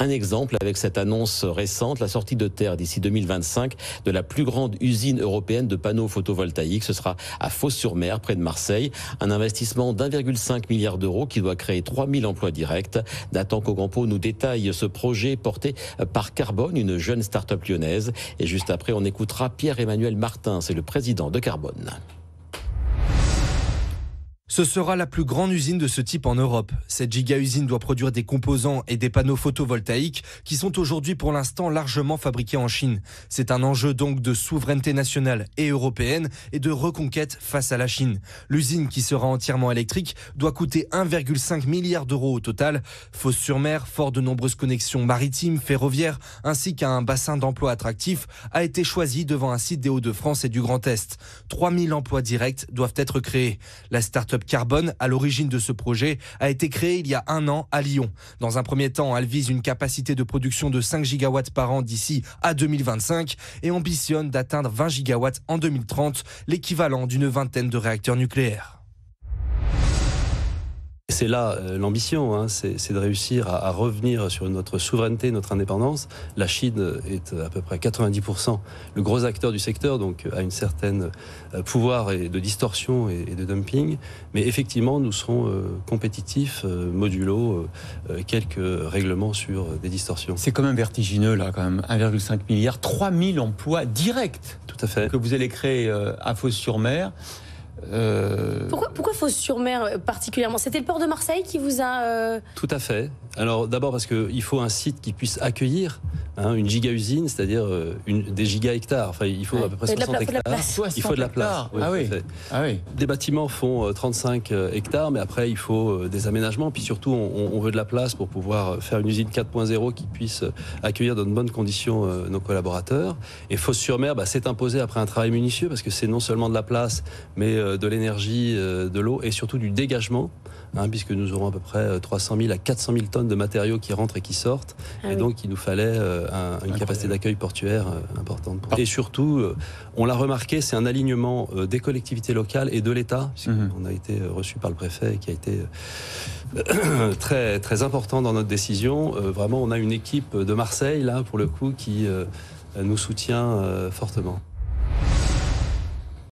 Un exemple avec cette annonce récente, la sortie de terre d'ici 2025 de la plus grande usine européenne de panneaux photovoltaïques. Ce sera à Fos-sur-Mer, près de Marseille. Un investissement d'1,5 milliard d'euros qui doit créer 3000 emplois directs. Nathan Cocampo nous détaille ce projet porté par Carbone, une jeune start-up lyonnaise. Et juste après, on écoutera Pierre-Emmanuel Martin, c'est le président de Carbone. Ce sera la plus grande usine de ce type en Europe. Cette giga-usine doit produire des composants et des panneaux photovoltaïques qui sont aujourd'hui pour l'instant largement fabriqués en Chine. C'est un enjeu donc de souveraineté nationale et européenne et de reconquête face à la Chine. L'usine qui sera entièrement électrique doit coûter 1,5 milliard d'euros au total. Fos-sur-Mer, fort de nombreuses connexions maritimes, ferroviaires ainsi qu'un bassin d'emploi attractif, a été choisi devant un site des Hauts-de-France et du Grand Est. 3000 emplois directs doivent être créés. La start-up Carbone, à l'origine de ce projet, a été créée il y a 1 an à Lyon. Dans un premier temps, elle vise une capacité de production de 5 gigawatts par an d'ici à 2025 et ambitionne d'atteindre 20 gigawatts en 2030, l'équivalent d'une vingtaine de réacteurs nucléaires. C'est là l'ambition, c'est de réussir à revenir sur notre souveraineté, notre indépendance. La Chine est à peu près 90% le gros acteur du secteur, donc a une certaine pouvoir de distorsion et de dumping. Mais effectivement, nous serons compétitifs, modulo, quelques règlements sur des distorsions. C'est quand même vertigineux, là, quand même. 1,5 milliard, 3000 emplois directs. Tout à fait. Que vous allez créer à Fos-sur-Mer. Pourquoi Fos-sur-Mer particulièrement? C'était le port de Marseille qui vous a... Tout à fait. Alors d'abord parce qu'il faut un site qui puisse accueillir une giga-usine, c'est-à-dire des giga-hectares. Enfin, il faut à peu près 60 hectares. Il faut de la place. Oui. Des bâtiments font 35 hectares, mais après il faut des aménagements. Puis surtout, on veut de la place pour pouvoir faire une usine 4.0 qui puisse accueillir dans de bonnes conditions nos collaborateurs. Et Fos-sur-Mer s'est imposé après un travail minutieux parce que c'est non seulement de la place, mais de l'énergie, de l'eau et surtout du dégagement, puisque nous aurons à peu près 300 000 à 400 000 tonnes de matériaux qui rentrent et qui sortent. Et donc, il nous fallait une capacité d'accueil portuaire importante. Et surtout, on l'a remarqué, c'est un alignement des collectivités locales et de l'État, puisqu'on a été reçu par le préfet qui a été très, très important dans notre décision. Vraiment, on a une équipe de Marseille, là, pour le coup, qui nous soutient fortement.